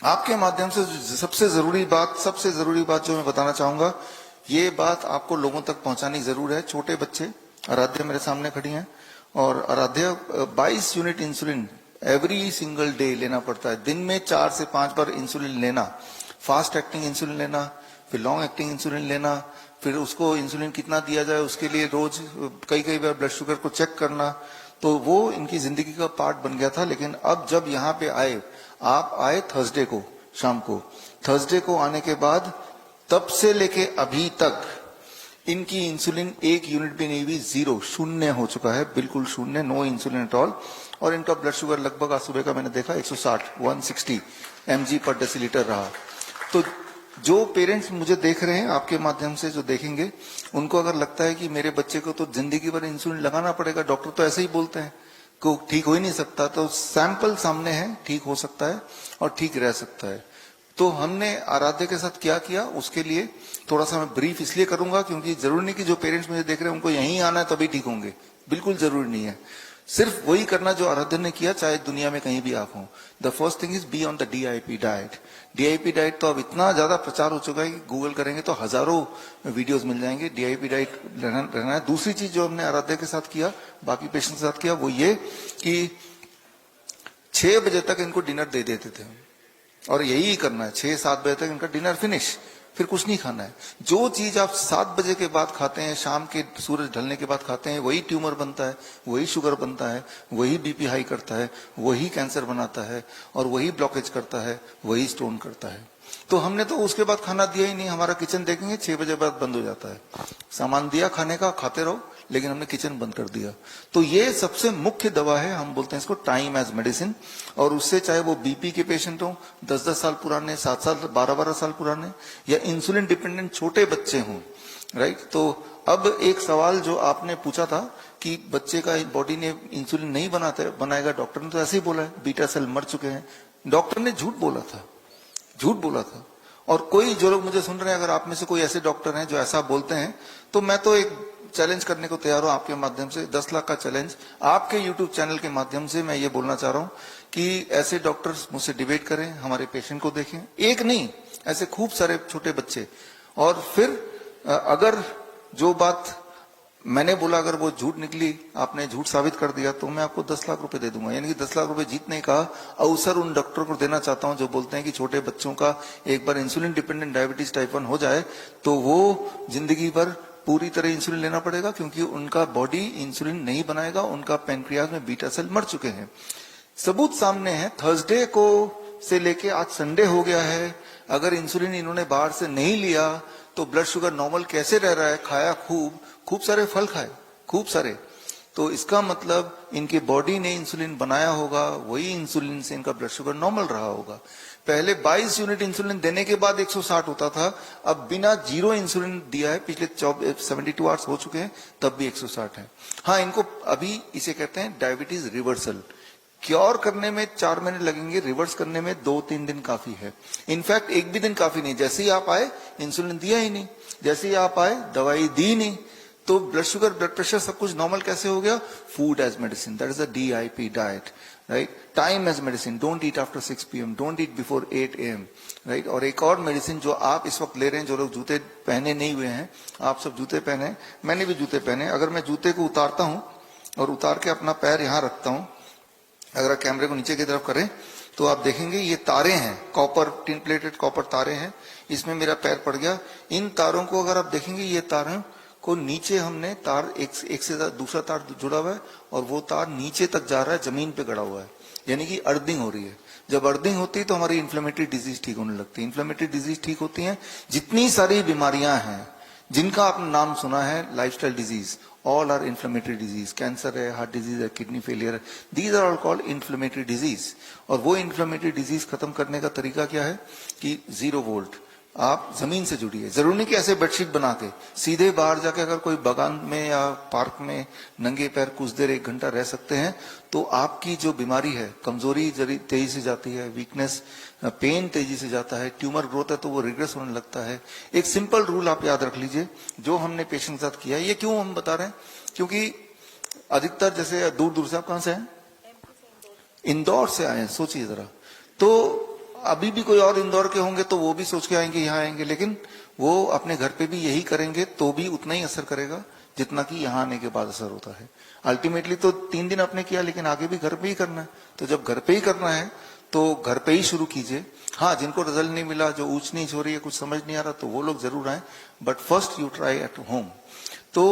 आपके माध्यम से सबसे जरूरी बात जो मैं बताना चाहूंगा, ये बात आपको लोगों तक पहुंचानी जरूर है। छोटे बच्चे, आराध्या मेरे सामने खड़ी हैं, और Aaradhya 22 unit insulin every single day लेना पड़ता है। दिन में 4 से 5 बार इंसुलिन लेना, फास्ट एक्टिंग इंसुलिन लेना, फिर लॉन्ग एक्टिंग इंसुलिन लेना, फिर उसको इंसुलिन कितना दिया जाए उसके लिए रोज कई बार ब्लड शुगर को चेक करना। तो वो इनकी जिंदगी का पार्ट बन गया था। लेकिन अब जब यहाँ पे आए, आप आए थर्सडे को शाम को, थर्सडे को आने के बाद तब से लेके अभी तक इनकी इंसुलिन 1 यूनिट भी नहीं हुई, 0 शून्य हो चुका है, बिल्कुल शून्य, नो इंसुलिन एट ऑल। और इनका ब्लड शुगर लगभग आज सुबह का मैंने देखा 160 mg पर डेसीलीटर रहा। तो जो पेरेंट्स मुझे देख रहे हैं, आपके माध्यम से जो देखेंगे, उनको अगर लगता है कि मेरे बच्चे को तो जिंदगी भर इंसुलिन लगाना पड़ेगा, डॉक्टर तो ऐसे ही बोलते हैं को ठीक हो ही नहीं सकता, तो सैंपल सामने है, ठीक हो सकता है और ठीक रह सकता है। तो हमने आराध्य के साथ क्या किया, उसके लिए थोड़ा सा मैं ब्रीफ इसलिए करूंगा क्योंकि जरूरी नहीं कि जो पेरेंट्स मुझे देख रहे हैं उनको यहीं आना है तभी ठीक होंगे, बिल्कुल जरूरी नहीं है। सिर्फ वही करना जो आराध्य ने किया, चाहे दुनिया में कहीं भी आप हो। The first thing is be on the DIP diet. DIP diet तो अब इतना ज्यादा प्रचार हो चुका है कि गूगल करेंगे तो हजारों वीडियोस मिल जाएंगे। डीआईपी डाइट रहना है। दूसरी चीज जो हमने आराध्य के साथ किया, बाकी पेशेंट के साथ किया, वो ये कि 6 बजे तक इनको डिनर दे देते थे, और यही करना है, 6-7 बजे तक इनका डिनर फिनिश, फिर कुछ नहीं खाना है। जो चीज आप 7 बजे के बाद खाते हैं, शाम के सूरज ढलने के बाद खाते हैं, वही ट्यूमर बनता है, वही शुगर बनता है, वही बीपी हाई करता है, वही कैंसर बनाता है, और वही ब्लॉकेज करता है, वही स्टोन करता है। तो हमने तो उसके बाद खाना दिया ही नहीं। हमारा किचन देखेंगे 6 बजे बाद बंद हो जाता है। सामान दिया खाने का, खाते रहो, लेकिन हमने किचन बंद कर दिया। तो ये सबसे मुख्य दवा है, हम बोलते हैं इसको टाइम एज मेडिसिन। और उससे चाहे वो बीपी के पेशेंट हो, 10-10 साल पुराने, 7 साल, 12-12 साल पुराने, या इंसुलिन डिपेंडेंट छोटे बच्चे हों, राइट। तो अब एक सवाल जो आपने पूछा था कि बच्चे का बॉडी ने इंसुलिन नहीं बनाएगा, डॉक्टर ने तो ऐसे ही बोला है, बीटा सेल मर चुके हैं। डॉक्टर ने झूठ बोला था। और कोई जो लोग मुझे सुन रहे हैं, अगर आप में से कोई ऐसे डॉक्टर हैं जो ऐसा बोलते हैं, तो मैं तो एक चैलेंज करने को तैयार हूं आपके माध्यम से, 10 लाख का चैलेंज आपके यूट्यूब चैनल के माध्यम से मैं ये बोलना चाह रहा हूं कि ऐसे डॉक्टर्स मुझसे डिबेट करें, हमारे पेशेंट को देखें, एक नहीं, ऐसे खूब सारे छोटे बच्चे। और फिर अगर जो बात मैंने बोला अगर वो झूठ निकली, आपने झूठ साबित कर दिया, तो मैं आपको 10 लाख रुपए दे दूंगा। यानी कि 10 लाख रुपए जीतने का अवसर उन डॉक्टर को देना चाहता हूं जो बोलते हैं कि छोटे बच्चों का एक बार इंसुलिन डिपेंडेंट डायबिटीज टाइप 1 हो जाए तो वो जिंदगी भर पूरी तरह इंसुलिन लेना पड़ेगा, क्योंकि उनका बॉडी इंसुलिन नहीं बनाएगा, उनका पेनक्रियाज में बीटा सेल मर चुके हैं। सबूत सामने है। थर्सडे को से लेके आज संडे हो गया है, अगर इंसुलिन इन्होंने बाहर से नहीं लिया तो ब्लड शुगर नॉर्मल कैसे रह रहा है? खाया खूब सारे फल खाए, खूब सारे। तो इसका मतलब इनकी बॉडी ने इंसुलिन बनाया होगा, वही इंसुलिन से इनका ब्लड शुगर नॉर्मल रहा होगा। पहले 22 यूनिट इंसुलिन देने के बाद 160 होता था, अब बिना 0 इंसुलिन दिया है, पिछले 72 आवर्स हो चुके हैं, तब भी 160 है। हाँ, इनको अभी इसे कहते हैं डायबिटीज रिवर्सल। क्योर करने में 4 महीने लगेंगे, रिवर्स करने में 2-3 दिन काफी है। इनफैक्ट एक भी दिन काफी नहीं। जैसे ही आप आए इंसुलिन दिया ही नहीं, जैसे ही आप आए दवाई दी नहीं, तो ब्लड शुगर, ब्लड प्रेशर सब कुछ नॉर्मल कैसे हो गया? Food as medicine, that is the DIP diet, right. Time as medicine, don't eat after 6 PM, don't eat before 8 AM, right. और एक और मेडिसिन जो आप इस वक्त ले रहे हैं, जो लोग जूते पहने नहीं हुए हैं, आप सब जूते पहने, मैंने भी जूते पहने। अगर मैं जूते को उतारता हूं और उतार के अपना पैर यहां रखता हूं, अगर आप कैमरे को नीचे की तरफ करें तो आप देखेंगे ये तारे हैं, कॉपर, टिन प्लेटेड कॉपर तारे हैं, इसमें मेरा पैर पड़ गया। इन तारों को अगर आप देखेंगे, ये तारों को नीचे हमने तार एक से दूसरा तार जुड़ा हुआ है, और वो तार नीचे तक जा रहा है, जमीन पे गड़ा हुआ है, यानी कि अर्थिंग हो रही है। जब अर्थिंग होती है तो हमारी इन्फ्लेमेटरी डिजीज ठीक होने लगती है। इन्फ्लेमेटरी डिजीज ठीक होती है, जितनी सारी बीमारियां हैं जिनका आपने नाम सुना है, lifestyle disease, all are inflammatory disease, cancer है, हार्ट डिजीज है, किडनी फेलियर है, these are all called inflammatory disease। और वो inflammatory disease खत्म करने का तरीका क्या है कि 0 वोल्ट, आप जमीन से जुड़िए। जरूरी नहीं कि ऐसे बेडशीट बना के सीधे बाहर जाके अगर कोई बागान में या पार्क में नंगे पैर कुछ देर 1 घंटा रह सकते हैं, तो आपकी जो बीमारी है, कमजोरी तेजी से जाती है, वीकनेस, पेन तेजी से जाता है, ट्यूमर ग्रोथ है तो वो रिग्रेस होने लगता है। एक सिंपल रूल आप याद रख लीजिए, जो हमने पेशेंट के साथ किया है। ये क्यों हम बता रहे हैं? क्योंकि अधिकतर, जैसे दूर दूर से, आप कहां से हैं? इंदौर से आए हैं, सोचिए जरा। तो अभी भी कोई और इंदौर के होंगे तो वो भी सोच के आएंगे यहाँ आएंगे, लेकिन वो अपने घर पे भी यही करेंगे तो भी उतना ही असर करेगा जितना कि यहाँ आने के बाद असर होता है। अल्टीमेटली तो 3 दिन आपने किया, लेकिन आगे भी घर पे ही करना है। तो जब घर पे ही करना है तो घर पे ही शुरू कीजिए। हाँ, जिनको रिजल्ट नहीं मिला, जो ऊंच नीच हो रही है, कुछ समझ नहीं आ रहा, तो वो लोग जरूर आए, but first you try at home. तो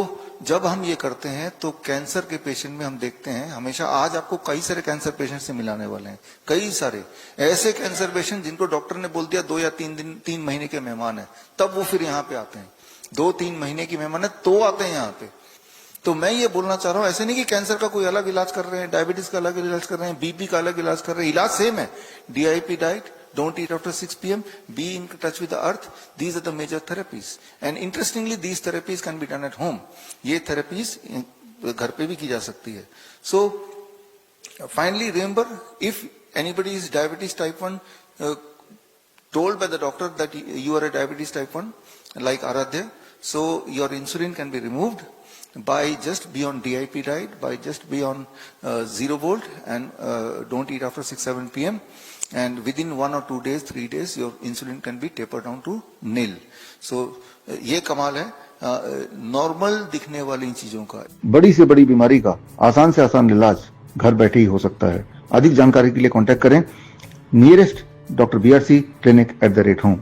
जब हम ये करते हैं तो कैंसर के पेशेंट में हम देखते हैं हमेशा, आज आपको कई सारे कैंसर पेशेंट से मिलाने वाले हैं, कई सारे ऐसे कैंसर पेशेंट जिनको डॉक्टर ने बोल दिया 2 या 3 महीने के मेहमान है, तब वो फिर यहाँ पे आते हैं। 2-3 महीने की मेहमान है तो आते हैं यहाँ पे। तो मैं ये बोलना चाह रहा हूं, ऐसे नहीं कि कैंसर का कोई अलग इलाज कर रहे हैं, डायबिटीज का अलग इलाज कर रहे हैं, बीपी का अलग इलाज कर रहे हैं, इलाज सेम है। DIP diet, don't eat after 6 p.m, be in touch with the earth, these are the major therapies, and interestingly these therapies can be done at home. ये therapies घर पे भी की जा सकती है। So finally remember, if anybody is diabetes type 1, told by the doctor that you are a diabetes type 1 like Aradhya, so your insulin can be removed by just be on DIP diet, by just be on 0 volt, and don't eat after 6-7 p.m, and within 1 or 2 days, 3 days, your insulin can be tapered down to nil. So ये कमाल है normal दिखने वाली चीजों का। बड़ी से बड़ी बीमारी का आसान से आसान इलाज घर बैठे ही हो सकता है। अधिक जानकारी के लिए कांटेक्ट करें nearest doctor BRC clinic @home।